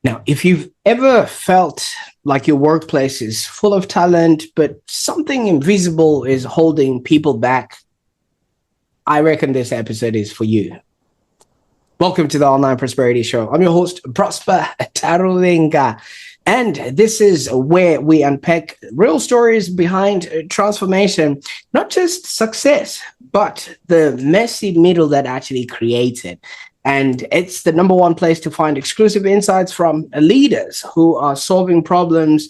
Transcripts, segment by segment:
Now, if you've ever felt like your workplace is full of talent, but something invisible is holding people back, I reckon this episode is for you. Welcome to the Online Prosperity Show. I'm your host, Prosper Taruvinga. And this is where we unpack real stories behind transformation, not just success, but the messy middle that actually creates it. And it's the number one place to find exclusive insights from leaders who are solving problems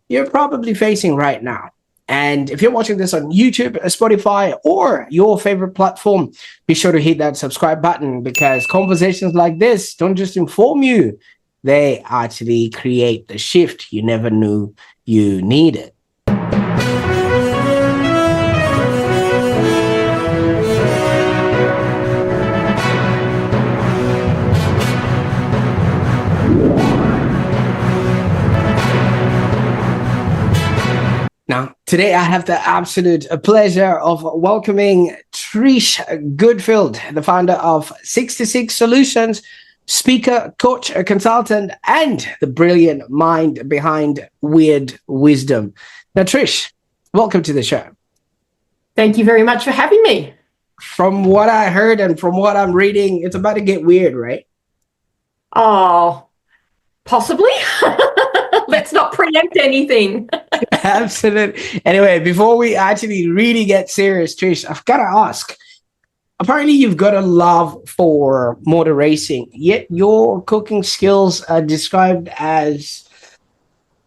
you're probably facing right now. And if you're watching this on YouTube, Spotify, or your favorite platform, be sure to hit that subscribe button, because conversations like this don't just inform you, they actually create the shift you never knew you needed. Now, today I have the absolute pleasure of welcoming Trish Goodfield, the founder of SixtiSixSolutions, speaker, coach, a consultant, and the brilliant mind behind Weird Wisdom. Now, Trish, welcome to the show. Thank you very much for having me. From what I heard and from what I'm reading, it's about to get weird, right? Oh, possibly. Let's not preempt anything. Absolutely. Anyway, before we actually really get serious, Trish, I've got to ask. Apparently, you've got a love for motor racing, yet your cooking skills are described as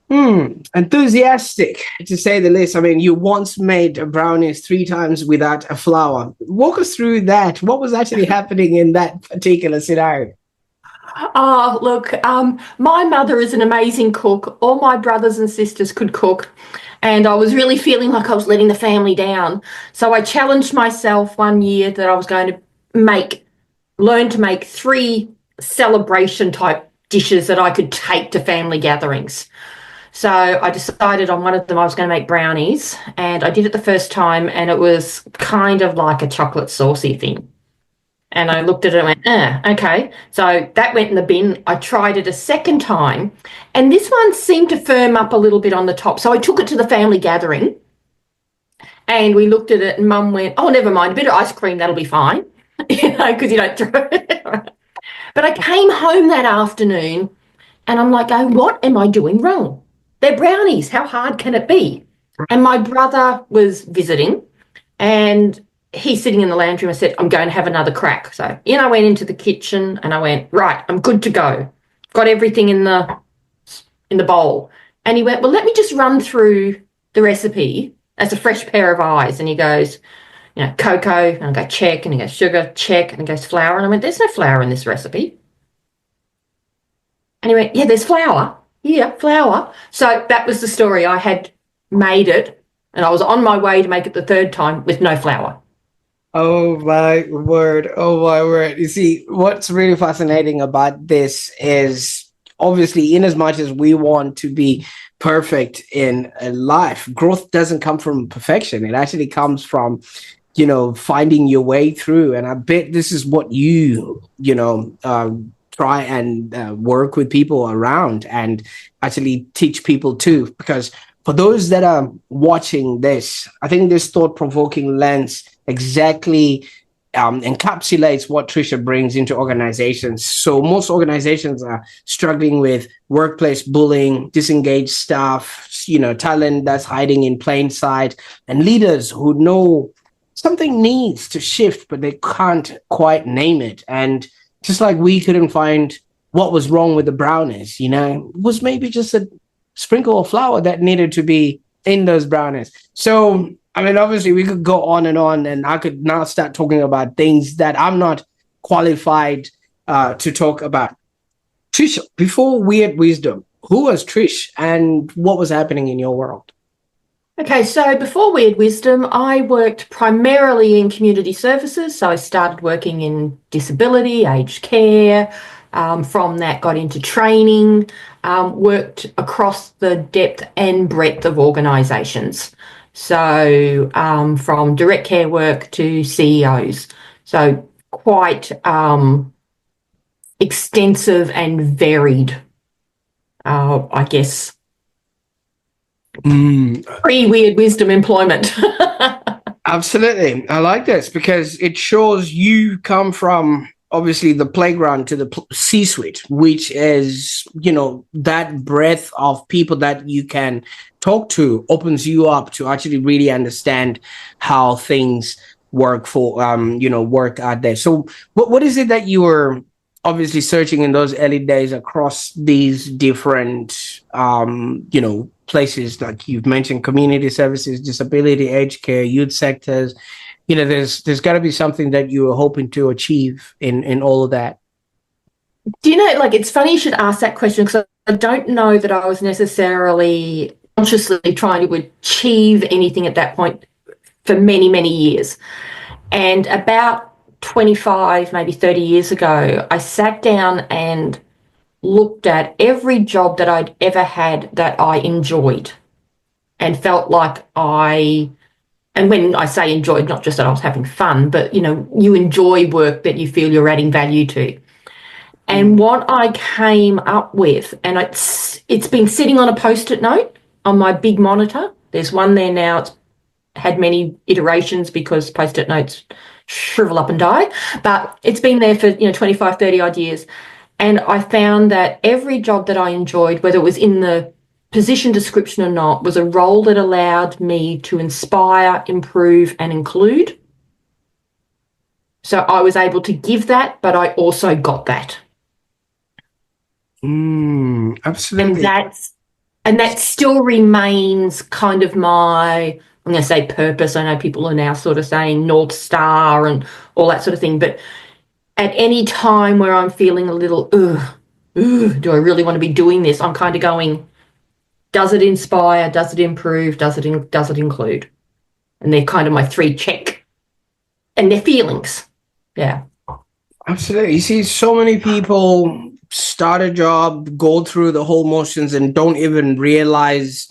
enthusiastic, to say the least. I mean, you once made brownies 3 times without a flour. Walk us through that. What was actually happening in that particular scenario? Oh, look, my mother is an amazing cook. All my brothers and sisters could cook, and I was really feeling like I was letting the family down. So I challenged myself one year that I was going to learn to make 3 celebration type dishes that I could take to family gatherings. So I decided on one of them I was going to make brownies, and I did it the first time, and it was kind of like a chocolate saucy thing. And I looked at it and went, okay. So that went in the bin. I tried it a second time, and this one seemed to firm up a little bit on the top. So I took it to the family gathering, and we looked at it, and Mum went, oh, never mind, a bit of ice cream, that'll be fine, because you don't throw it. But I came home that afternoon, and I'm like, oh, what am I doing wrong? They're brownies. How hard can it be? And my brother was visiting, and he's sitting in the lounge room. I said, I'm going to have another crack. So I went into the kitchen and I went, right, I'm good to go. Got everything in the bowl. And he went, well, let me just run through the recipe as a fresh pair of eyes. And he goes, cocoa. And I go, check. And he goes, sugar, check. And he goes, flour. And I went, there's no flour in this recipe. And he went, yeah, there's flour. Yeah, flour. So that was the story. I had made it, and I was on my way to make it the 3rd time with no flour. Oh my word. Oh my word. You see, what's really fascinating about this is, obviously, in as much as we want to be perfect in life, growth doesn't come from perfection. It actually comes from, finding your way through. And I bet this is what you try and work with people around and actually teach people too. Because for those that are watching this, I think this thought-provoking lens exactly encapsulates what Trisha brings into organizations. So most organizations are struggling with workplace bullying, disengaged staff, talent that's hiding in plain sight, and leaders who know something needs to shift, but they can't quite name it. And just like we couldn't find what was wrong with the brownies, it was maybe just a sprinkle of flour that needed to be in those brownies. So, I mean, obviously we could go on, and I could now start talking about things that I'm not qualified to talk about. Trish, before Weird Wisdom, who was Trish and what was happening in your world? Okay, so before Weird Wisdom, I worked primarily in community services. So I started working in disability, aged care. From that, got into training, worked across the depth and breadth of organisations. So from direct care work to CEOs. So quite extensive and varied I guess, Mm, pre-weird wisdom employment. absolutely. I like this because it shows you come from obviously the playground to the C-suite, which is, that breadth of people that you can talk to opens you up to actually really understand how things work out there. So what is it that you were obviously searching in those early days across these different places, like you've mentioned, community services, disability, aged care, youth sectors? There's got to be something that you were hoping to achieve in all of that. Do you know, like, it's funny you should ask that question, because I don't know that I was necessarily consciously trying to achieve anything at that point for many, many years. And about 25, maybe 30 years ago, I sat down and looked at every job that I'd ever had that I enjoyed and felt like and when I say enjoyed, not just that I was having fun, but, you enjoy work that you feel you're adding value to. And what I came up with, and it's been sitting on a Post-it note on my big monitor. There's one there now. It's had many iterations because Post-it notes shrivel up and die, but it's been there for 25, 30 odd years. And I found that every job that I enjoyed, whether it was in the position description or not, was a role that allowed me to inspire, improve, and include. So I was able to give that, but I also got that. Absolutely. And that still remains kind of my, I'm going to say purpose. I know people are now sort of saying North Star and all that sort of thing, but at any time where I'm feeling a little, do I really want to be doing this? I'm kind of going, does it inspire? Does it improve? Does it include? And they're kind of my 3 check, and their feelings. Yeah. Absolutely. You see, so many people start a job, go through the whole motions, and don't even realize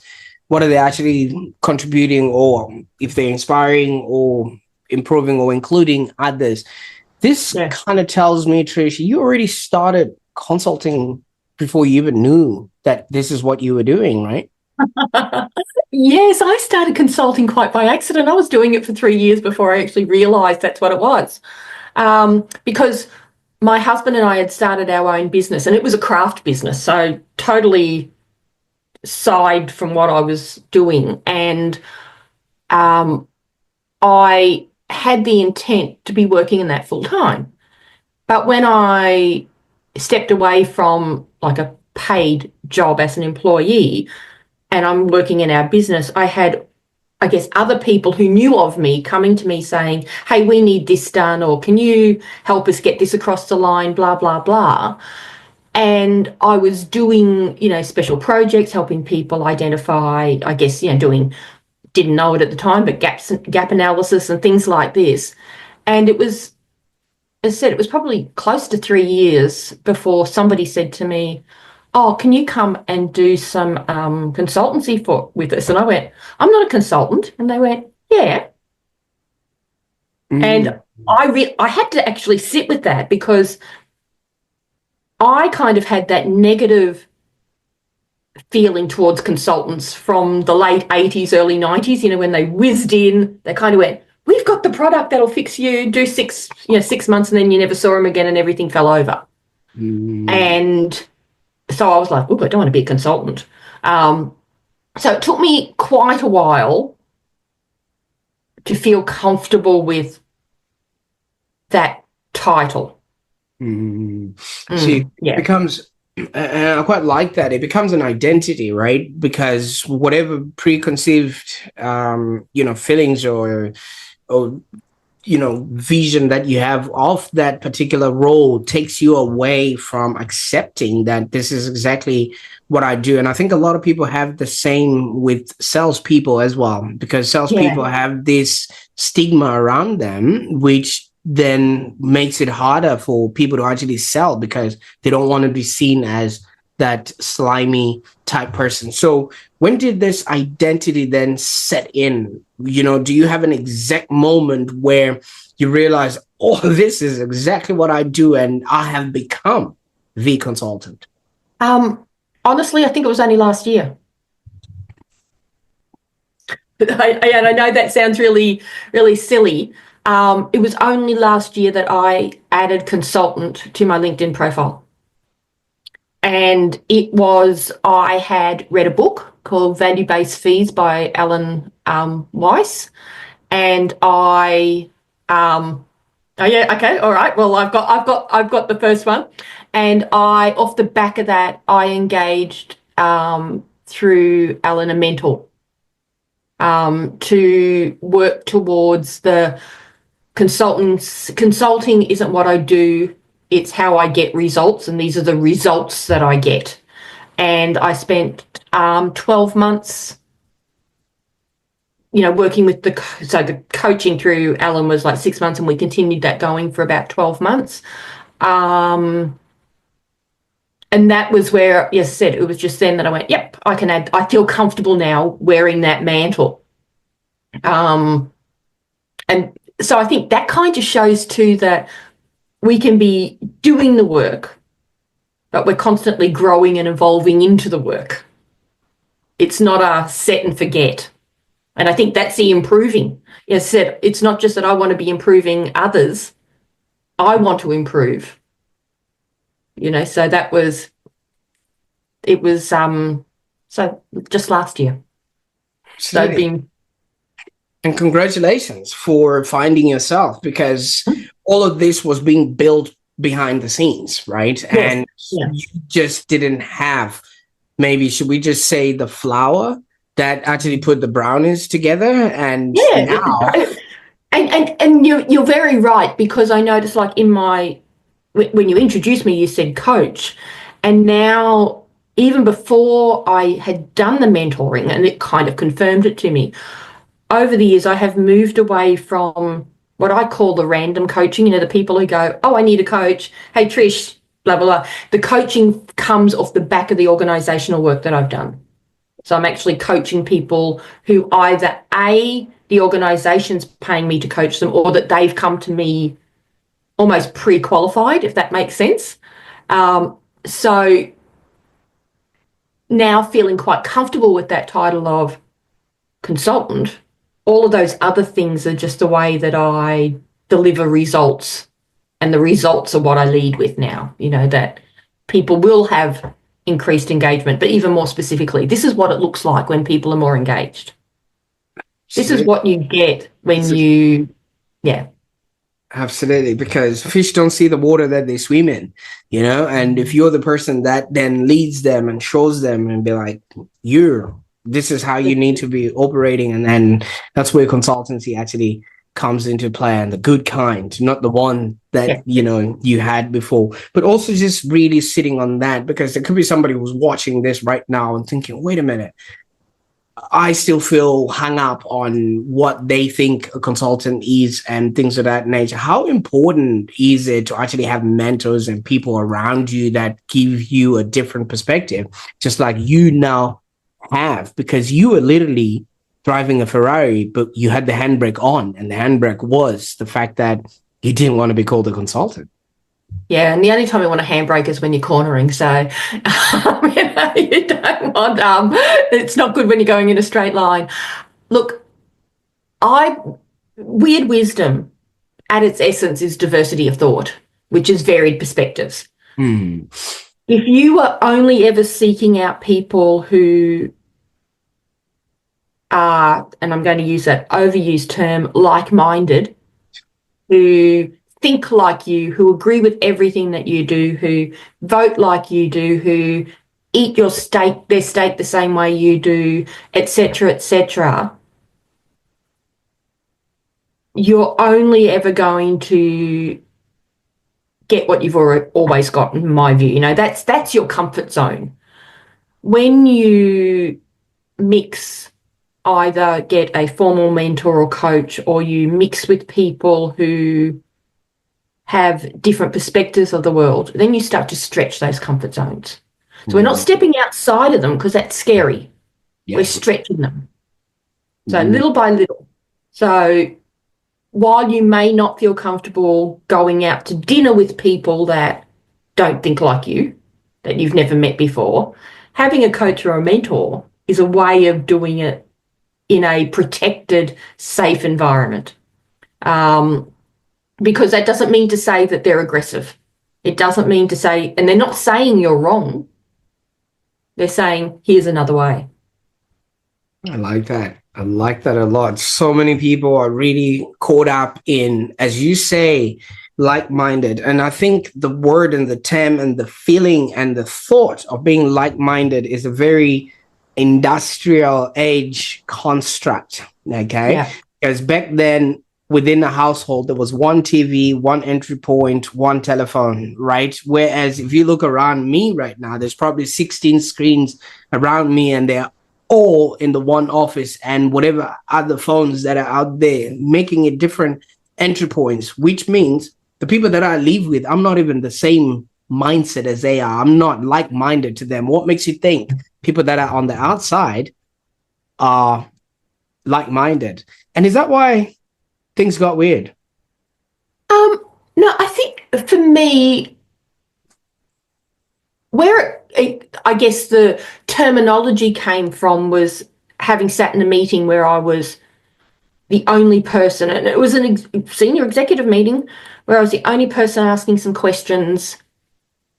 what are they actually contributing, or if they're inspiring or improving or including others. This kind of tells me, Trish, you already started consulting before you even knew that this is what you were doing, right? Yes, I started consulting quite by accident. I was doing it for 3 years before I actually realised that's what it was. Because my husband and I had started our own business, and it was a craft business, so totally side from what I was doing. And I had the intent to be working in that full time. But when I stepped away from like a paid job as an employee and I'm working in our business, I had, I guess, other people who knew of me coming to me saying, hey, we need this done, or can you help us get this across the line, blah, blah, blah. And I was doing, special projects, helping people identify, I guess, didn't know it at the time, but gap analysis and things like this. And it was, as I said, it was probably close to 3 years before somebody said to me, oh, can you come and do some consultancy with us? And I went, I'm not a consultant. And they went, yeah. And I had to actually sit with that, because I kind of had that negative feeling towards consultants from the late 80s, early 90s, when they whizzed in, they kind of went, we've got the product that'll fix you, do 6 months, and then you never saw them again and everything fell over. And so I was like, I don't want to be a consultant. So it took me quite a while to feel comfortable with that title. See, it becomes, and I quite like that, it becomes an identity, right? Because whatever preconceived, feelings or vision that you have of that particular role takes you away from accepting that this is exactly what I do. And I think a lot of people have the same with salespeople as well, because salespeople have this stigma around them, which then makes it harder for people to actually sell, because they don't want to be seen as that slimy type person. So when did this identity then set in? Do you have an exact moment where you realize, oh, this is exactly what I do and I have become the consultant? Honestly, I think it was only last year. And I know that sounds really, really silly. It was only last year that I added consultant to my LinkedIn profile. And I had read a book called Value-Based Fees by Alan Weiss. And oh yeah, okay, all right. Well, I've got the first one. And off the back of that, I engaged through Alan, a mentor, to work towards the consulting isn't what I do, it's how I get results, and these are the results that I get. And I spent 12 months, working with the coaching through Alan was like 6 months, and we continued that going for about 12 months. And that was where, yes, I said, it was just then that I went, yep, I feel comfortable now wearing that mantle. And so I think that kind of shows too that we can be doing the work, but we're constantly growing and evolving into the work. It's not a set and forget. And I think that's the improving. As I said, it's not just that I want to be improving others. I want to improve. So it was so just last year. Absolutely. And congratulations for finding yourself, because all of this was being built behind the scenes, right? Yes. And you just didn't have, maybe should we just say, the flour that actually put the brownies together. And now and you're very right, because I noticed, like, when you introduced me, you said coach, and now even before I had done the mentoring, and it kind of confirmed it to me, over the years I have moved away from what I call the random coaching, the people who go, oh, I need a coach, hey Trish, blah blah blah. The coaching comes off the back of the organizational work that I've done. So I'm actually coaching people who either the organization's paying me to coach them, or that they've come to me almost pre-qualified, if that makes sense. So now feeling quite comfortable with that title of consultant, all of those other things are just the way that I deliver results, and the results are what I lead with now, that people will have increased engagement, but even more specifically, this is what it looks like when people are more engaged. This is what you get when Absolutely, because fish don't see the water that they swim in, and if you're the person that then leads them and shows them and be like, this is how you need to be operating, and then that's where consultancy actually comes into play, and the good kind, not the one that you had before. But also just really sitting on that, because there could be somebody who's watching this right now and thinking, wait a minute, I still feel hung up on what they think a consultant is and things of that nature. How important is it to actually have mentors and people around you that give you a different perspective, just like you now have, because you were literally driving a Ferrari, but you had the handbrake on, and the handbrake was the fact that you didn't want to be called a consultant. Yeah, and the only time you want a handbrake is when you're cornering. So you don't want. It's not good when you're going in a straight line. Look, weird wisdom at its essence is diversity of thought, which is varied perspectives. If you are only ever seeking out people who are, and I'm going to use that overused term, like-minded, who think like you, who agree with everything that you do, who vote like you do, who eat their steak the same way you do, etc., you're only ever going to get what you've always got, in my view. That's your comfort zone. When you either get a formal mentor or coach, or you mix with people who have different perspectives of the world, then you start to stretch those comfort zones. So we're not stepping outside of them, because that's scary. Yes. We're stretching them. So little by little. So while you may not feel comfortable going out to dinner with people that don't think like you, that you've never met before, having a coach or a mentor is a way of doing it in a protected, safe environment. Because that doesn't mean to say that they're aggressive. It doesn't mean to say, and they're not saying you're wrong. They're saying, here's another way. I like that. I like that a lot. So many people are really caught up in, as you say, like-minded. And I think the word and the term and the feeling and the thought of being like-minded is a very industrial age construct. Okay. Yeah. Because back then, within the household, there was one TV, one entry point, one telephone, right? Whereas if you look around me right now, there's probably 16 screens around me, and they're all in the one office, and whatever other phones that are out there, making it different entry points, which means the people that I live with, I'm not even the same mindset as they are. I'm not like-minded to them. What makes you think people that are on the outside are like-minded? And is that why things got weird? No, I think for me, where I guess the terminology came from was having sat in a meeting where I was the only person, and it was a senior executive meeting where I was the only person asking some questions,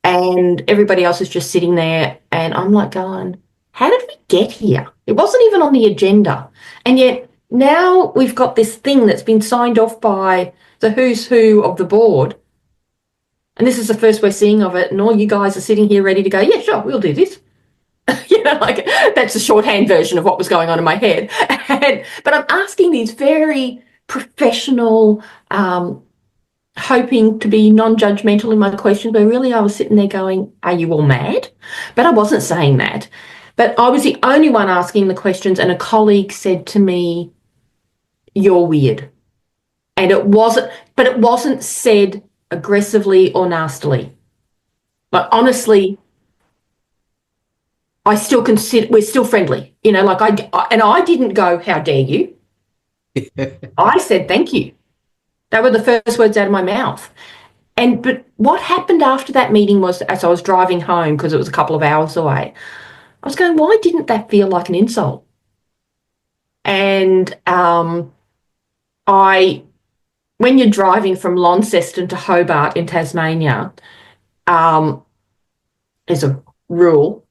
and everybody else was just sitting there, and I'm like going, how did we get here? It wasn't even on the agenda. And yet now we've got this thing that's been signed off by the who's who of the board. And this is the first we're seeing of it. And all you guys are sitting here ready to go, yeah, sure, we'll do this. Like that's the shorthand version of what was going on in my head. But I'm asking these very professional, hoping to be non-judgmental in my questions, but really I was sitting there going, are you all mad? But I wasn't saying that. But I was the only one asking the questions, and a colleague said to me, you're weird. And it wasn't said aggressively or nastily. But honestly, I still consider we're still friendly. Like I didn't go, how dare you? I said, thank you. That were the first words out of my mouth. But what happened after that meeting was, as I was driving home, because it was a couple of hours away, I was going, why didn't that feel like an insult? And when you're driving from Launceston to Hobart in Tasmania, there's a rule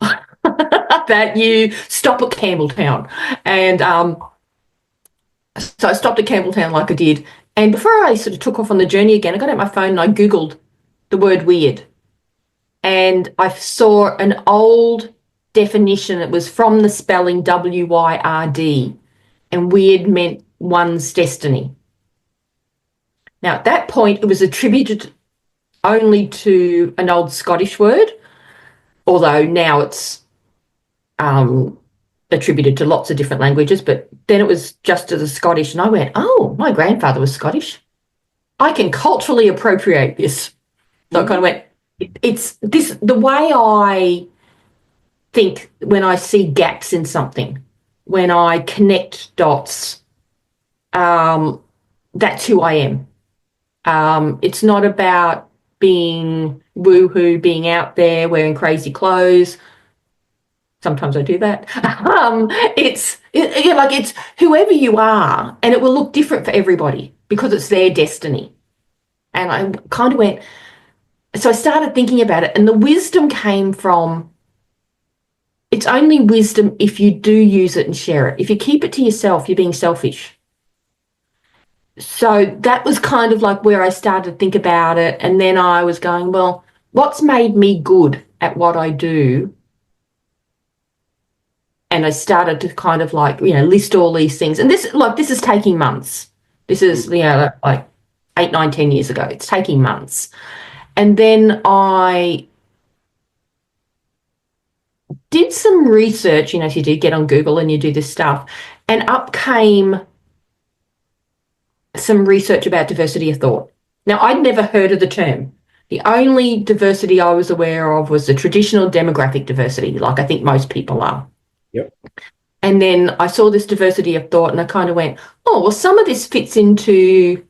that you stop at Campbelltown. And so I stopped at Campbelltown like I did. And before I sort of took off on the journey again, I got out my phone and I Googled the word weird. And I saw an old definition. It was from the spelling W-Y-R-D. And weird meant one's destiny. Now, at that point, it was attributed only to an old Scottish word, although now it's attributed to lots of different languages, but then it was just to the Scottish, and I went, oh, my grandfather was Scottish. I can culturally appropriate this. So I kind of went, it's this, the way I think when I see gaps in something, when I connect dots, that's who I am. It's not about being woohoo, being out there, wearing crazy clothes. Sometimes I do that. It's whoever you are, and it will look different for everybody because it's their destiny. And I kind of went, so I started thinking about it, and the wisdom came from, it's only wisdom if you do use it and share it. If you keep it to yourself, you're being selfish. So that was kind of like where I started to think about it. And then I was going, well, what's made me good at what I do? And I started to kind of like, list all these things. And this is taking months. This is, like 8, 9, 10 years ago. It's taking months. And then I did some research, if you do get on Google and you do this stuff, and up came some research about diversity of thought. Now, I'd never heard of the term. The only diversity I was aware of was the traditional demographic diversity, like I think most people are. Yep. And then I saw this diversity of thought and I kind of went, oh, well, some of this fits into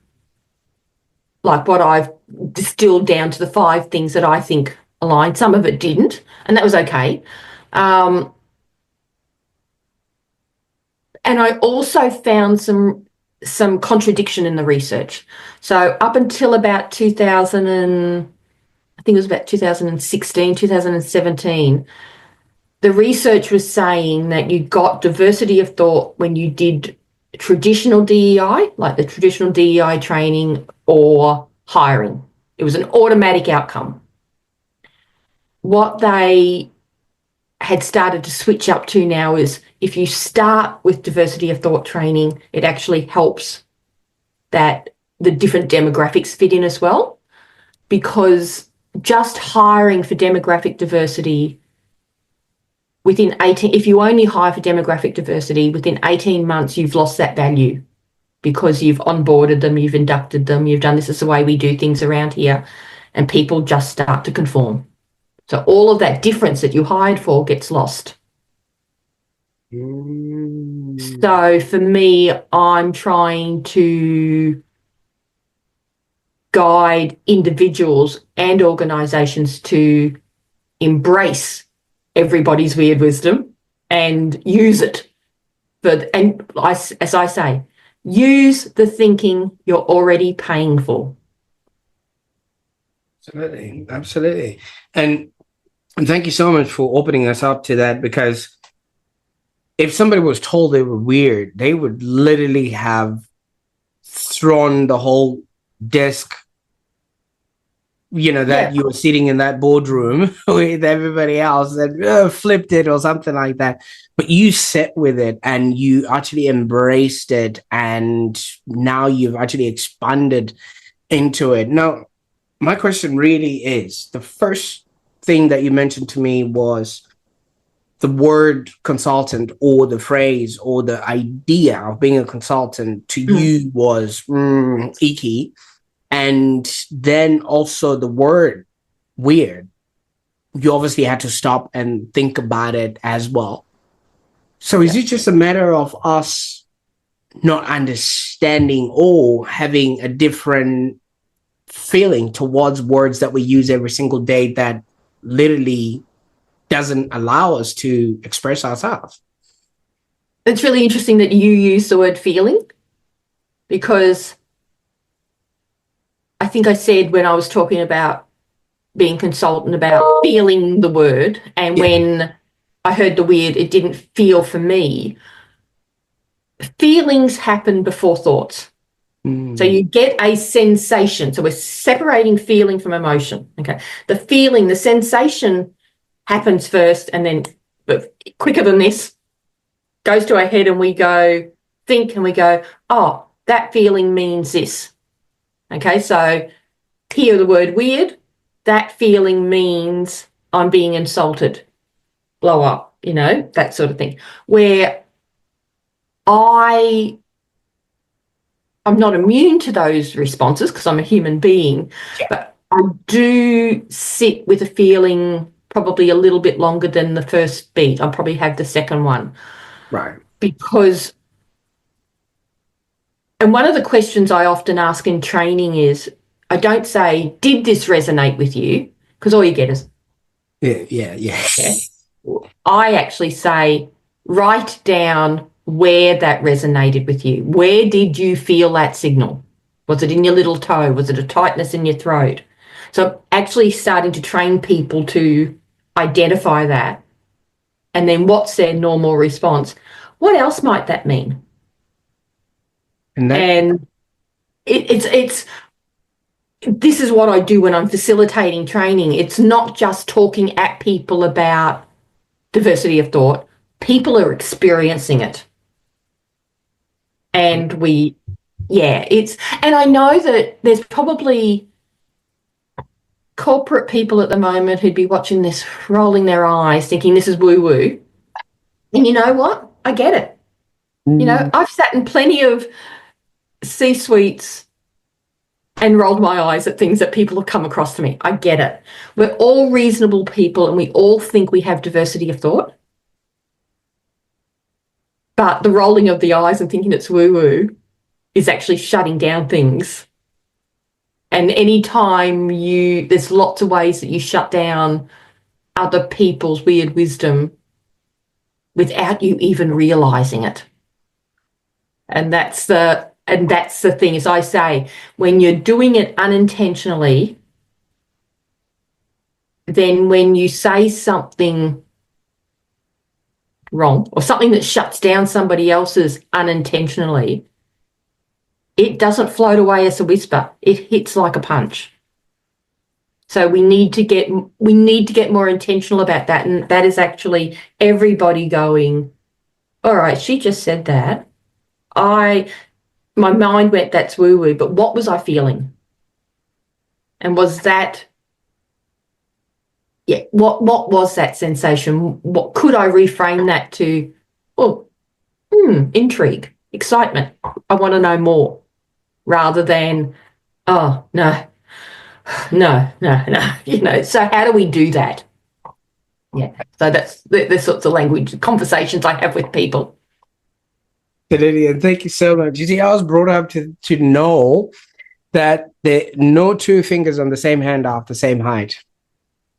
like what I've distilled down to the 5 things that I think align. Some of it didn't, and that was okay. And I also found some contradiction in the research. So up until about 2000 and I think it was about 2016, 2017, the research was saying that you got diversity of thought when you did traditional DEI, like the traditional DEI training, or hiring. It was an automatic outcome. What they had started to switch up to now is if you start with diversity of thought training, it actually helps that the different demographics fit in as well, because just hiring for demographic diversity within 18, if you only hire for demographic diversity, within 18 months, you've lost that value because you've onboarded them, you've inducted them, you've done this is the way we do things around here, and people just start to conform. So all of that difference that you hired for gets lost. So for me, I'm trying to guide individuals and organisations to embrace everybody's weird wisdom and use it. As I say, use the thinking you're already paying for. Absolutely, absolutely. And thank you so much for opening us up to that, because if somebody was told they were weird, they would literally have thrown the whole desk, that you were sitting in that boardroom with everybody else and flipped it or something like that. But you sat with it and you actually embraced it, and now you've actually expanded into it. Now, my question really is, the first thing that you mentioned to me was the word consultant, or the phrase or the idea of being a consultant to you was icky. And then also the word weird, you obviously had to stop and think about it as well. So is it just a matter of us not understanding or having a different feeling towards words that we use every single day that literally doesn't allow us to express ourselves? It's really interesting that you use the word feeling, because I think I said when I was talking about being consultant about feeling the word, and when I heard the weird, it didn't feel for me. Feelings happen before thoughts. So you get a sensation. So we're separating feeling from emotion. Okay. The feeling, the sensation happens first, and then, but quicker than this, goes to our head and we go, think, and we go, oh, that feeling means this. Okay. So hear the word weird, that feeling means I'm being insulted, blow up, that sort of thing. Where I'm not immune to those responses because I'm a human being, but I do sit with a feeling probably a little bit longer than the first beat. I'll probably have the second one. Right. Because, and one of the questions I often ask in training is, I don't say, did this resonate with you? Because all you get is, yeah. I actually say, write down where that resonated with you. Where did you feel that signal? Was it in your little toe? Was it a tightness in your throat? So actually starting to train people to identify that. And then what's their normal response? What else might that mean? And it's this is what I do when I'm facilitating training. It's not just talking at people about diversity of thought. People are experiencing it. And and I know that there's probably corporate people at the moment who'd be watching this, rolling their eyes, thinking this is woo-woo. And you know what? I get it. I've sat in plenty of C-suites and rolled my eyes at things that people have come across to me. I get it. We're all reasonable people and we all think we have diversity of thought. But the rolling of the eyes and thinking it's woo-woo is actually shutting down things. And anytime there's lots of ways that you shut down other people's weird wisdom without you even realizing it. And that's the thing, as I say, when you're doing it unintentionally, then when you say something wrong or something that shuts down somebody else's unintentionally, it doesn't float away as a whisper. It hits like a punch. So we need to get more intentional about that. And that is actually everybody going, all right, she just said that. My mind went, that's woo-woo, but what was I feeling? And was that, what was that sensation? What could I reframe that to? Oh, intrigue, excitement. I want to know more, rather than, oh, no. So how do we do that? Yeah. So that's the sorts of language conversations I have with people. And thank you so much. You see, I was brought up to know that no two fingers on the same hand are the same height.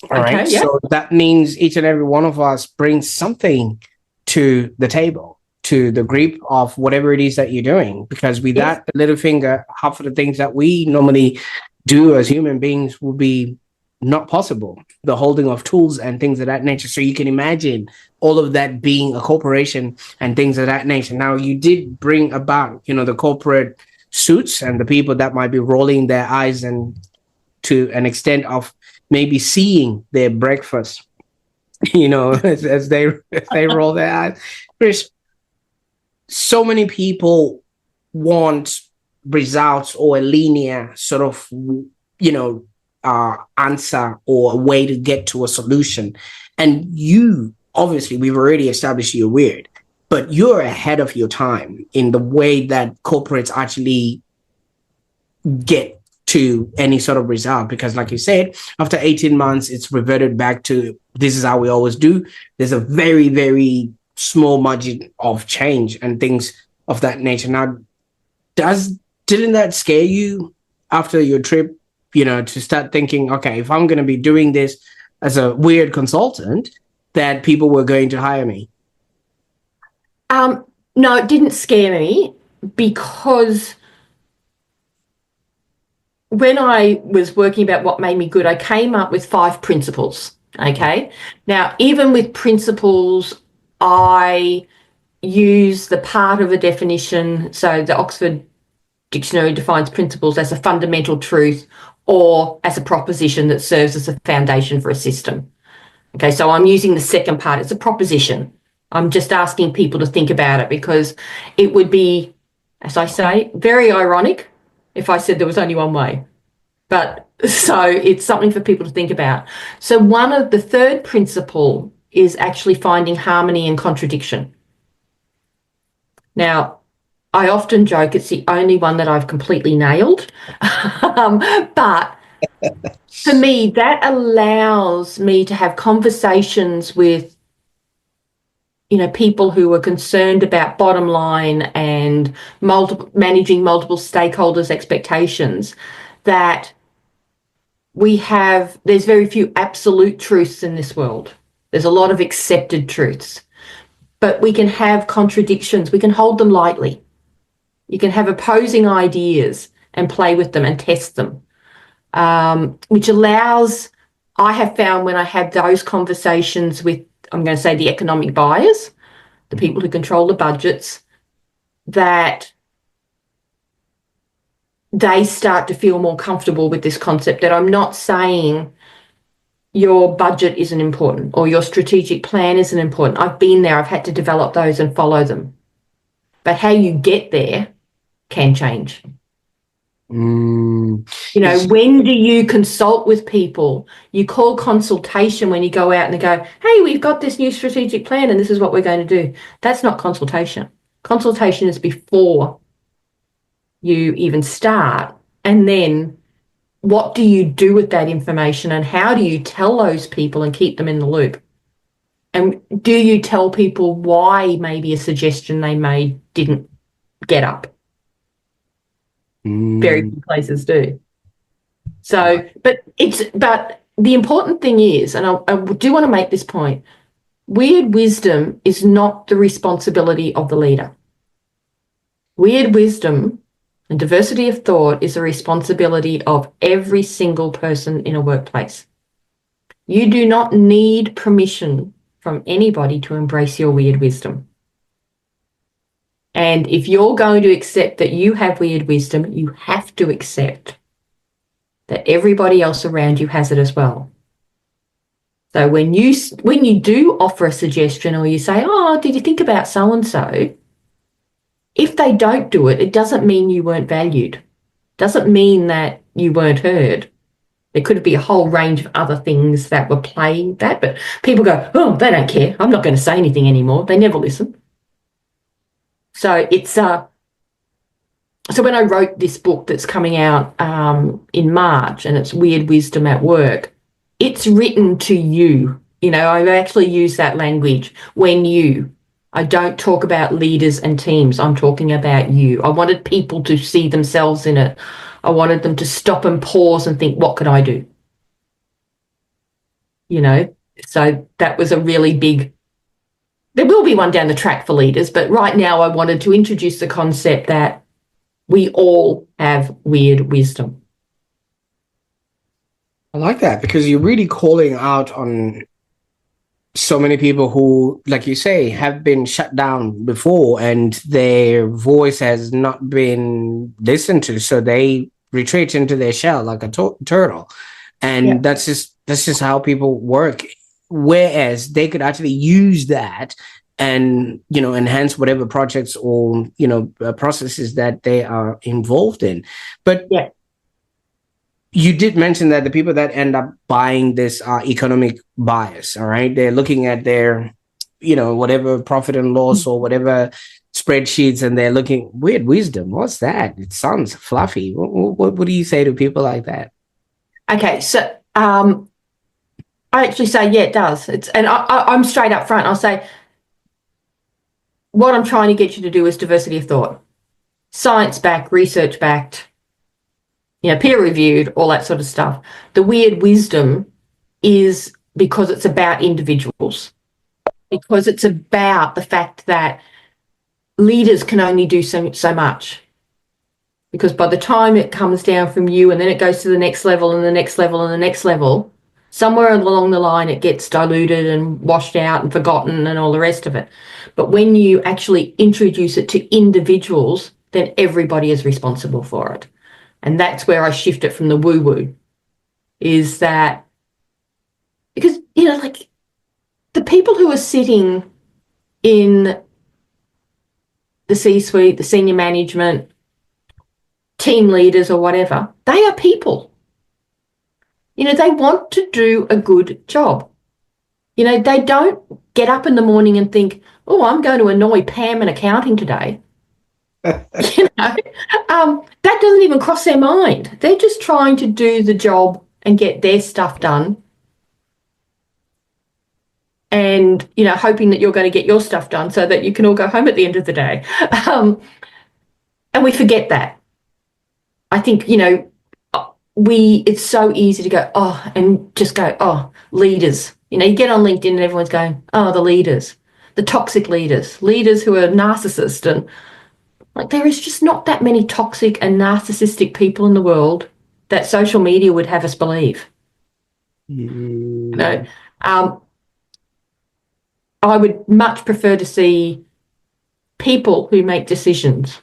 All right. Yeah. So that means each and every one of us brings something to the table, to the grip of whatever it is that you're doing. Because without the little finger, half of the things that we normally do as human beings will be not possible. The holding of tools and things of that nature. So you can imagine all of that being a corporation and things of that nature. Now, you did bring about, the corporate suits and the people that might be rolling their eyes and to an extent of maybe seeing their breakfast, as they roll their eyes. Trish, so many people want results or a linear sort of, answer or a way to get to a solution. And you, obviously, we've already established you're weird, but you're ahead of your time in the way that corporates actually get to any sort of result. Because like you said, after 18 months, it's reverted back to this is how we always do. There's a very, very small margin of change and things of that nature. Now, didn't that scare you after your trip, to start thinking, okay, if I'm going to be doing this as a weird consultant, that people were going to hire me? No, it didn't scare me, because when I was working about what made me good, I came up with 5 principles. Okay. Now, even with principles, I use the part of a definition. So the Oxford Dictionary defines principles as a fundamental truth or as a proposition that serves as a foundation for a system. Okay, so I'm using the second part. It's a proposition. I'm just asking people to think about it, because it would be, as I say, very ironic if I said there was only one way. But so it's something for people to think about. So the third principle is actually finding harmony and contradiction. Now, I often joke it's the only one that I've completely nailed. But for me, that allows me to have conversations with, people who are concerned about bottom line and managing multiple stakeholders' expectations, that there's very few absolute truths in this world. There's a lot of accepted truths, but we can have contradictions. We can hold them lightly. You can have opposing ideas and play with them and test them, which allows, I have found when I have those conversations with, I'm going to say, the economic buyers, the people who control the budgets, that they start to feel more comfortable with this concept that I'm not saying your budget isn't important or your strategic plan isn't important. I've been there. I've had to develop those and follow them. But how you get there can change. When do you consult with people? You call consultation when you go out and they go, hey, we've got this new strategic plan and this is what we're going to do. That's not consultation. Consultation is before you even start. And then what do you do with that information and how do you tell those people and keep them in the loop? And do you tell people why maybe a suggestion they made didn't get up? Very few places do. So, but the important thing is, and I do want to make this point, weird wisdom is not the responsibility of the leader. Weird wisdom and diversity of thought is the responsibility of every single person in a workplace. You do not need permission from anybody to embrace your weird wisdom. And if you're going to accept that you have weird wisdom, you have to accept that everybody else around you has it as well. So when you do offer a suggestion, or you say, oh, did you think about so-and-so? If they don't do it, it doesn't mean you weren't valued. Doesn't mean that you weren't heard. There could be a whole range of other things that were playing that, but people go, oh, they don't care. I'm not going to say anything anymore. They never listen. So it's so when I wrote this book that's coming out in March, and it's Weird Wisdom at Work, it's written to you. You know, I actually use that language. I don't talk about leaders and teams. I'm talking about you. I wanted people to see themselves in it. I wanted them to stop and pause and think, what could I do? You know, so that was a really big, there will be one down the track for leaders, but right now I wanted to introduce the concept that we all have weird wisdom. I like that, because you're really calling out on so many people who, like you say, have been shut down before and their voice has not been listened to. So they retreat into their shell like a turtle. And that's just how people work. Whereas they could actually use that and, you know, enhance whatever projects or, you know, processes that they are involved in. But you did mention that the people that end up buying this are economic buyers, all right? They're looking at their, you know, whatever profit and loss or whatever spreadsheets, and they're looking, weird wisdom, what's that? It sounds fluffy. What do you say to people like that? Okay, so I actually say, yeah, it does. And I'm straight up front. I'll say, what I'm trying to get you to do is diversity of thought. Science-backed, research-backed, you know, peer-reviewed, all that sort of stuff. The weird wisdom is because it's about individuals, because it's about the fact that leaders can only do so much. Because by the time it comes down from you and then it goes to the next level and the next level and the next level, somewhere along the line it gets diluted and washed out and forgotten and all the rest of it. But when you actually introduce it to individuals, then everybody is responsible for it. And that's where I shift it from the woo-woo, is that because, you know, like the people who are sitting in the C-suite, the senior management, team leaders or whatever, they are people. You know, they want to do a good job. You know, they don't get up in the morning and think, oh, I'm going to annoy Pam in accounting today. You know, that doesn't even cross their mind. They're just trying to do the job and get their stuff done. And, you know, hoping that you're going to get your stuff done so that you can all go home at the end of the day. And we forget that. I think, you know, it's so easy to go, oh, and just go, oh, leaders. You know, you get on LinkedIn and everyone's going, oh, the leaders, the toxic leaders who are narcissists. And like, there is just not that many toxic and narcissistic people in the world that social media would have us believe. You know, I would much prefer to see people who make decisions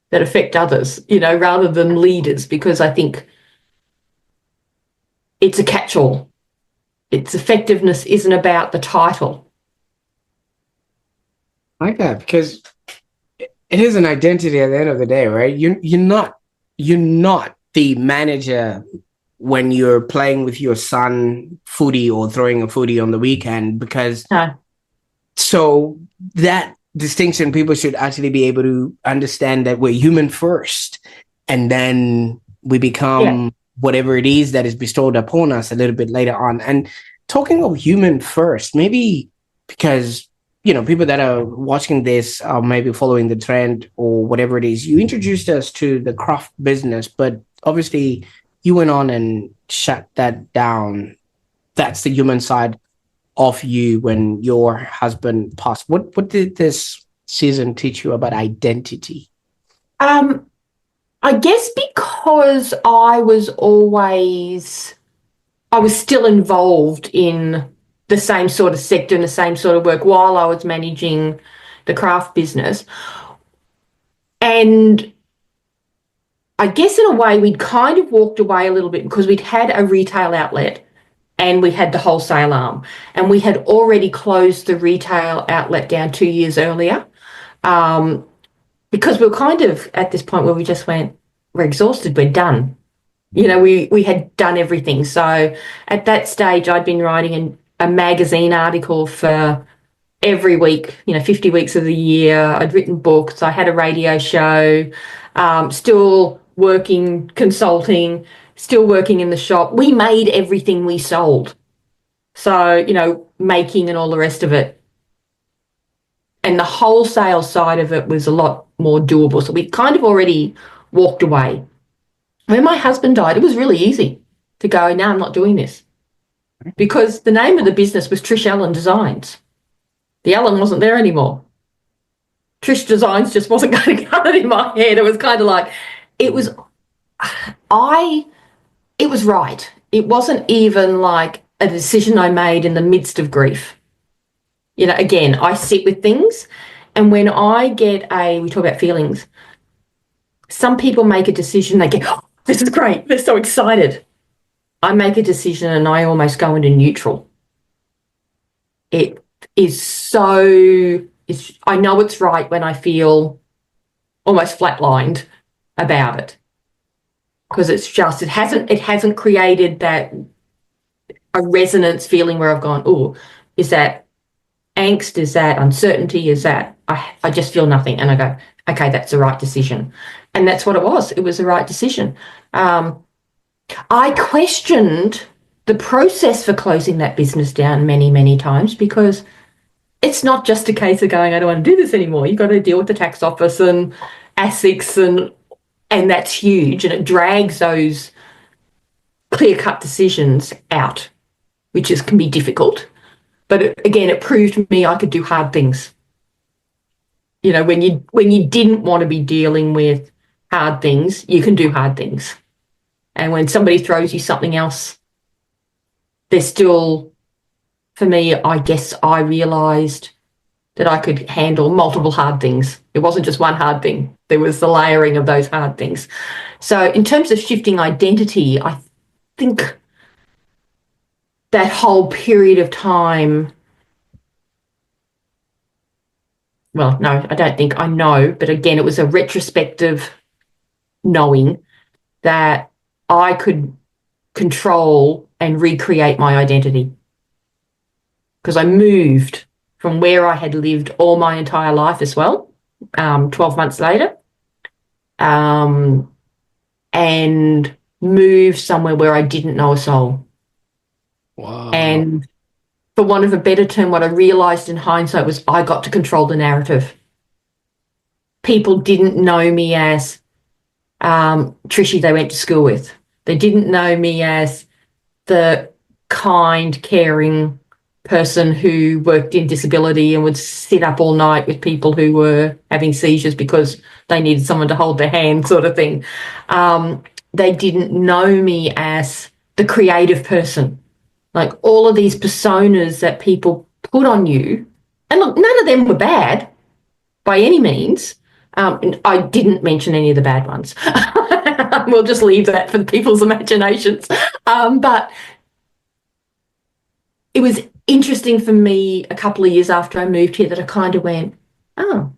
that affect others, you know, rather than leaders, because I think it's a catch-all. Its effectiveness isn't about the title. I like that, because it is an identity at the end of the day, right? You're not the manager when you're playing with your son footy or throwing a footy on the weekend, because so that distinction, people should actually be able to understand that we're human first, and then we become whatever it is that is bestowed upon us a little bit later on. And talking of human first, maybe because, you know, people that are watching this are maybe following the trend or whatever it is. You introduced us to the craft business, but obviously you went on and shut that down. That's the human side of you when your husband passed? What did this season teach you about identity? I guess because I was still involved in the same sort of sector and the same sort of work while I was managing the craft business. And I guess in a way we'd kind of walked away a little bit because we'd had a retail outlet and we had the wholesale arm, and we had already closed the retail outlet down 2 years earlier, because we were kind of at this point where we just went, we're exhausted, we're done. You know, we had done everything. So at that stage, I'd been writing a magazine article for every week, 50 weeks of the year. I'd written books. I had a radio show, still working, consulting, still working in the shop. We made everything we sold. So, making and all the rest of it. And the wholesale side of it was a lot more doable. So we kind of already walked away. When my husband died, it was really easy to go, no, I'm not doing this. Because the name of the business was Trish Allen Designs. The Allen wasn't there anymore. Trish Designs just wasn't going to cut it in my head. It was kind of like, it was right. It wasn't even like a decision I made in the midst of grief. Again, I sit with things, and when I we talk about feelings, some people make a decision, they get, oh, this is great, they're so excited. I make a decision and I almost go into neutral. It is I know it's right when I feel almost flatlined about it, because it hasn't created a resonance feeling where I've gone, oh, is that angst? Is that uncertainty? Is that I just feel nothing? And I go, okay, that's the right decision. And that's what it was. It was the right decision. I questioned the process for closing that business down many, many times, because it's not just a case of going, I don't want to do this anymore. You've got to deal with the tax office and ASICs, and that's huge. And it drags those clear-cut decisions out, which can be difficult. But it proved to me I could do hard things. When you didn't want to be dealing with hard things, you can do hard things. And when somebody throws you something else, there's still, for me, I guess I realised that I could handle multiple hard things. It wasn't just one hard thing. There was the layering of those hard things. So in terms of shifting identity, I think that whole period of time, well, no, I don't think I know, but again, it was a retrospective knowing that I could control and recreate my identity, because I moved from where I had lived all my entire life as well, 12 months later, and moved somewhere where I didn't know a soul. Wow. And for want of a better term, what I realised in hindsight was I got to control the narrative. People didn't know me as Trishy they went to school with. They didn't know me as the kind, caring person who worked in disability and would sit up all night with people who were having seizures because they needed someone to hold their hand, sort of thing. They didn't know me as the creative person. Like all of these personas that people put on you, and look, none of them were bad by any means. I didn't mention any of the bad ones. We'll just leave that for people's imaginations. But it was interesting for me a couple of years after I moved here that I kind of went, oh,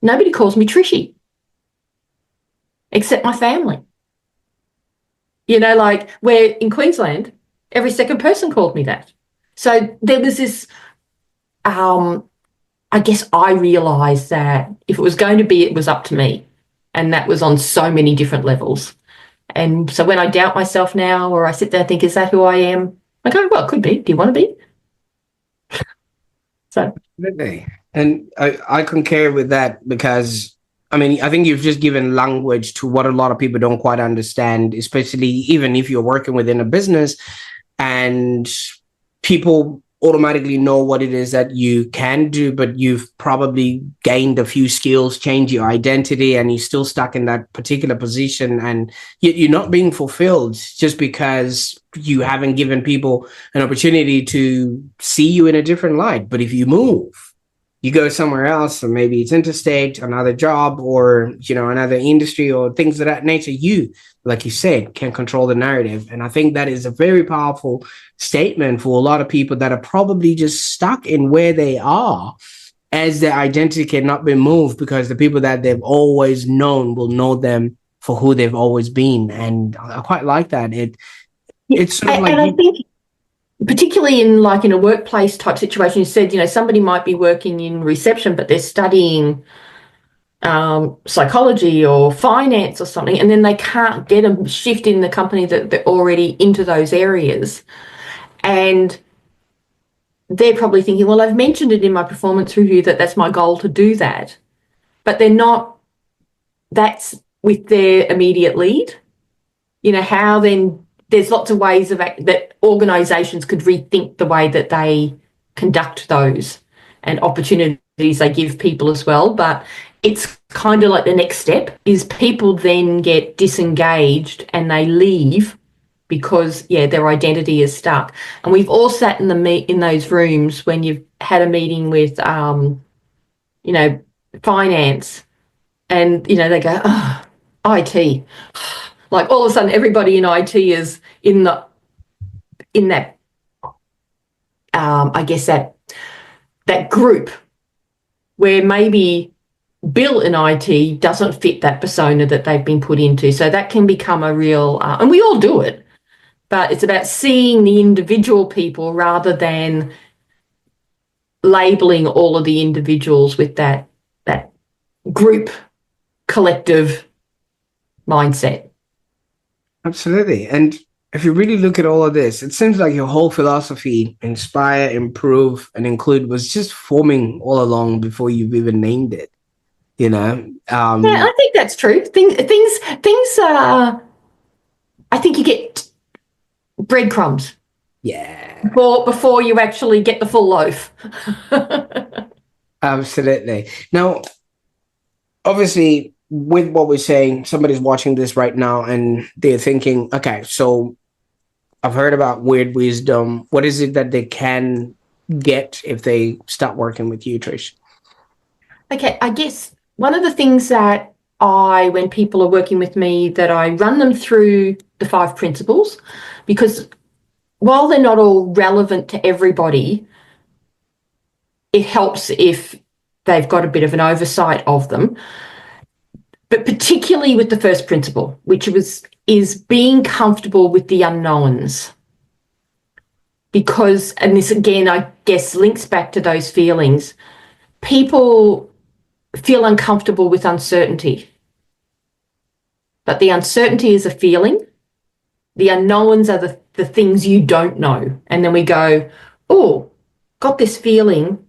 nobody calls me Trishy except my family. Like where in Queensland, every second person called me that. So there was this, I guess I realised that if it was going to be, it was up to me. And that was on so many different levels. And so when I doubt myself now, or I sit there and think, is that who I am? I go, well, it could be. Do you want to be? So. Absolutely. And I concur with that, because I think you've just given language to what a lot of people don't quite understand, especially even if you're working within a business and people automatically know what it is that you can do, but you've probably gained a few skills, changed your identity, and you're still stuck in that particular position, and you're not being fulfilled just because you haven't given people an opportunity to see you in a different light. But if you move, you go somewhere else, or maybe it's interstate, another job, or another industry, or things of that nature, you, like you said, can control the narrative. And I think that is a very powerful statement for a lot of people that are probably just stuck in where they are, as their identity cannot be moved, because the people that they've always known will know them for who they've always been. And I quite like that. It's sort of like, and I think particularly in a workplace type situation, you said, somebody might be working in reception, but they're studying psychology or finance or something, and then they can't get a shift in the company that they're already into those areas. And they're probably thinking, well, I've mentioned it in my performance review that that's my goal to do that, but they're not, that's with their immediate lead. How then, there's lots of ways that organisations could rethink the way that they conduct those and opportunities they give people as well. But it's kind of like the next step is people then get disengaged and they leave because, their identity is stuck. And we've all sat in those rooms when you've had a meeting with, finance, and, they go, oh, IT. Like all of a sudden everybody in IT is in that, I guess that group where maybe Bill in IT doesn't fit that persona that they've been put into. So that can become a real, and we all do it, but it's about seeing the individual people rather than labeling all of the individuals with that group collective mindset. absolutely. And if you really look at all of this, it seems like your whole philosophy, inspire, improve, and include, was just forming all along before you've even named it. Yeah, I think that's true. Things. I think you get breadcrumbs. Yeah, Before you actually get the full loaf. absolutely. Now, obviously, with what we're saying, somebody's watching this right now and they're thinking, okay, so I've heard about weird wisdom. What is it that they can get if they start working with you, Trish? Okay, I guess one of the things that when people are working with me, that I run them through the 5 principles, because while they're not all relevant to everybody, it helps if they've got a bit of an oversight of them. But particularly with the first principle, which is being comfortable with the unknowns. Because, and this again, I guess, links back to those feelings. People feel uncomfortable with uncertainty. But the uncertainty is a feeling. The unknowns are the things you don't know. And then we go, oh, got this feeling.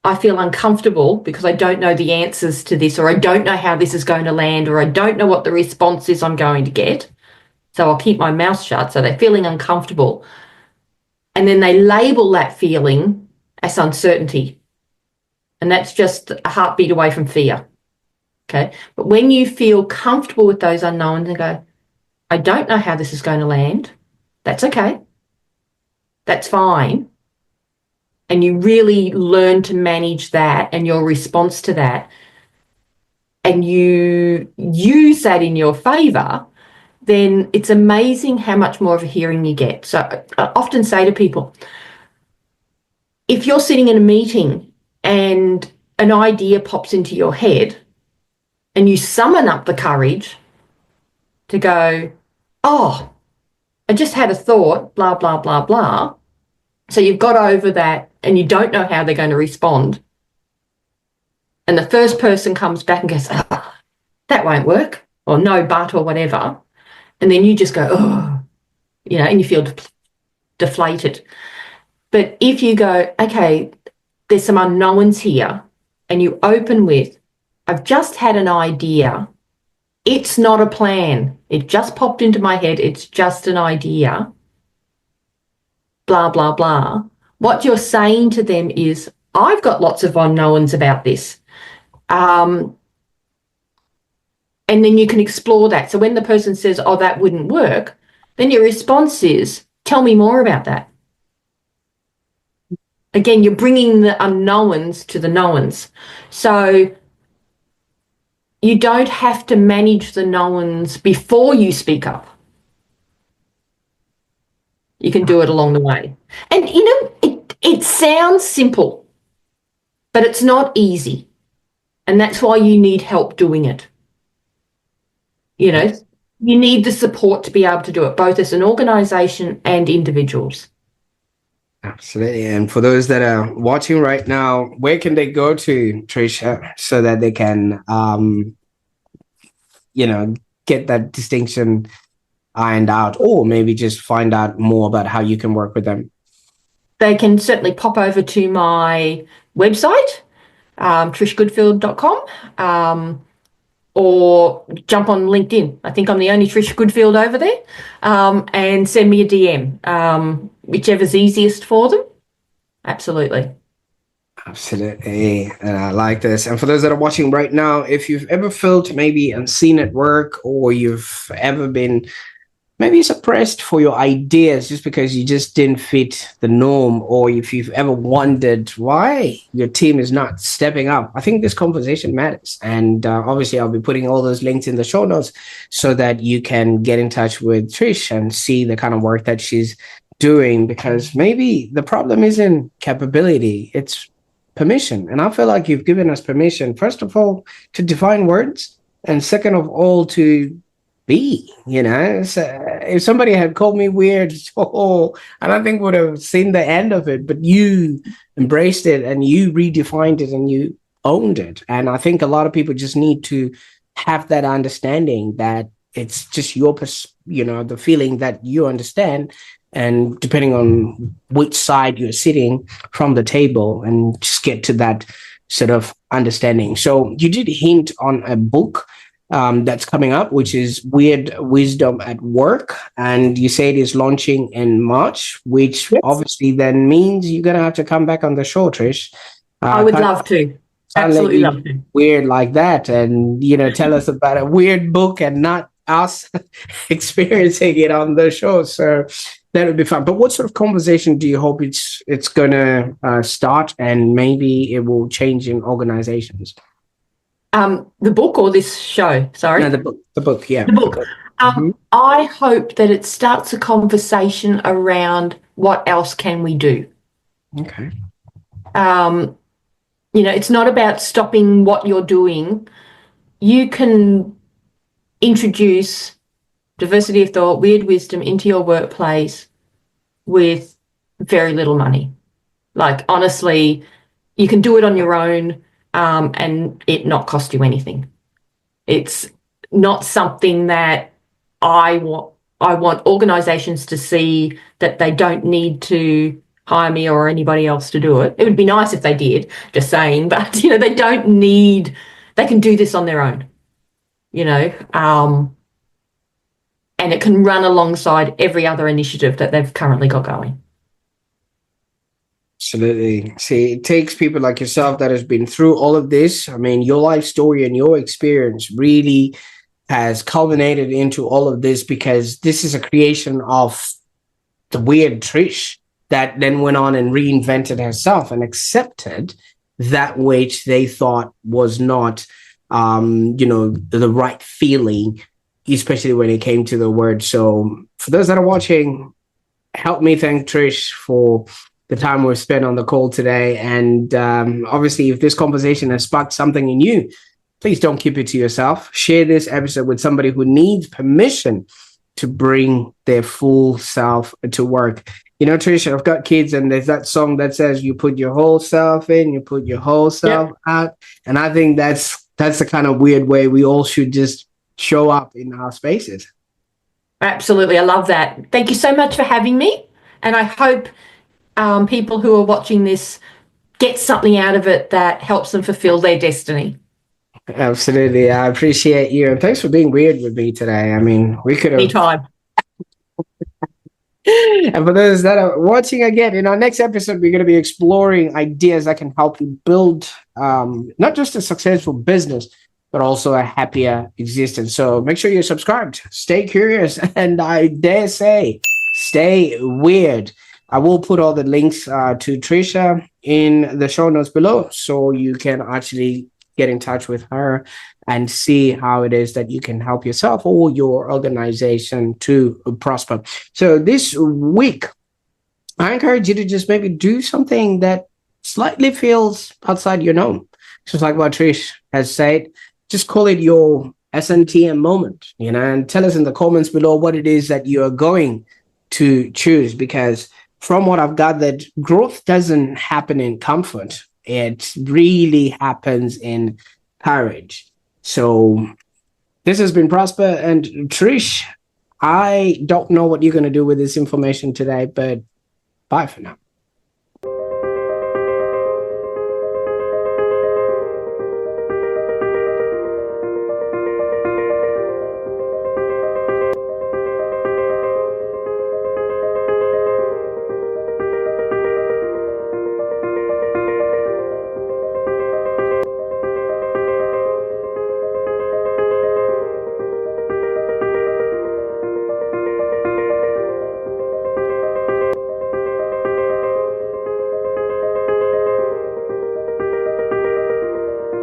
I feel uncomfortable because I don't know the answers to this, or I don't know how this is going to land, or I don't know what the response is I'm going to get. So I'll keep my mouth shut. So they're feeling uncomfortable. And then they label that feeling as uncertainty. And that's just a heartbeat away from fear. Okay. But when you feel comfortable with those unknowns and go, I don't know how this is going to land, that's okay. That's fine. And you really learn to manage that and your response to that, and you use that in your favor, then it's amazing how much more of a hearing you get. So I often say to people, if you're sitting in a meeting and an idea pops into your head and you summon up the courage to go, oh, I just had a thought, blah, blah, blah, blah. So you've got over that and you don't know how they're going to respond. And the first person comes back and goes, oh, that won't work, or no, but, or whatever. And then you just go, oh, and you feel deflated. But if you go, okay, there's some unknowns here, and you open with, I've just had an idea. It's not a plan. It just popped into my head. It's just an idea. blah, blah, blah. What you're saying to them is, I've got lots of unknowns about this. And then you can explore that. So when the person says, oh, that wouldn't work, then your response is, tell me more about that. Again, you're bringing the unknowns to the knowns. So you don't have to manage the knowns before you speak up. You can do it along the way. And, it sounds simple, but it's not easy. And that's why you need help doing it. You need the support to be able to do it, both as an organisation and individuals. Absolutely. And for those that are watching right now, where can they go to, Trish, so that they can, get that distinction ironed out, or maybe just find out more about how you can work with them? They can certainly pop over to my website, trishgoodfield.com, or jump on LinkedIn. I think I'm the only Trish Goodfield over there, and send me a DM, whichever's easiest for them. Absolutely. Absolutely. And I like this. And for those that are watching right now, if you've ever felt maybe unseen at work, or you've ever been maybe suppressed for your ideas just because you just didn't fit the norm, or if you've ever wondered why your team is not stepping up, I think this conversation matters. And obviously, I'll be putting all those links in the show notes so that you can get in touch with Trish and see the kind of work that she's doing, because maybe the problem isn't capability, it's permission. And I feel like you've given us permission, first of all, to define words, and second of all, to be, so if somebody had called me weird, I don't think would have seen the end of it, but you embraced it and you redefined it and you owned it. And I think a lot of people just need to have that understanding that it's just your, the feeling that you understand, and depending on which side you're sitting from the table, and just get to that sort of understanding. So you did hint on a book that's coming up, which is Weird Wisdom at Work, and you say it is launching in March, which obviously then means you're gonna have to come back on the show, Trish. I would love to. Absolutely love to. Weird like that, and tell us about a weird book and not us experiencing it on the show. So that would be fun. But what sort of conversation do you hope it's gonna start, and maybe it will change in organizations? The book or this show? Sorry. No, the book. Yeah. The book. I hope that it starts a conversation around what else can we do. Okay. It's not about stopping what you're doing. You can introduce diversity of thought, weird wisdom into your workplace with very little money. Like, honestly, you can do it on your own. And it not cost you anything. It's not something that I want organisations to see, that they don't need to hire me or anybody else to do it. It would be nice if they did, just saying, but they don't need. They can do this on their own. And it can run alongside every other initiative that they've currently got going. Absolutely. See, it takes people like yourself that has been through all of this. I mean, your life story and your experience really has culminated into all of this, because this is a creation of the weird Trish that then went on and reinvented herself and accepted that which they thought was not, the right feeling, especially when it came to the word. So for those that are watching, help me thank Trish for the time we've spent on the call today. And obviously, if this conversation has sparked something in you, please don't keep it to yourself. Share this episode with somebody who needs permission to bring their full self to work. Trish, I've got kids, and there's that song that says you put your whole self in, you put your whole self out. And I think that's the kind of weird way we all should just show up in our spaces. Absolutely. I love that. Thank you so much for having me. And I hope people who are watching this get something out of it that helps them fulfill their destiny. Absolutely. I appreciate you. And thanks for being weird with me today. I mean, we could have... Anytime. And for those that are watching again, in our next episode, we're going to be exploring ideas that can help you build not just a successful business, but also a happier existence. So make sure you're subscribed, stay curious, and I dare say, stay weird. I will put all the links to Trisha in the show notes below, so you can actually get in touch with her and see how it is that you can help yourself or your organization to prosper. So this week, I encourage you to just maybe do something that slightly feels outside your norm. Just like what Trish has said, just call it your SNTM moment, and tell us in the comments below what it is that you are going to choose, because from what I've gathered, growth doesn't happen in comfort. It really happens in courage. So this has been Prosper and Trish. I don't know what you're going to do with this information today, but bye for now.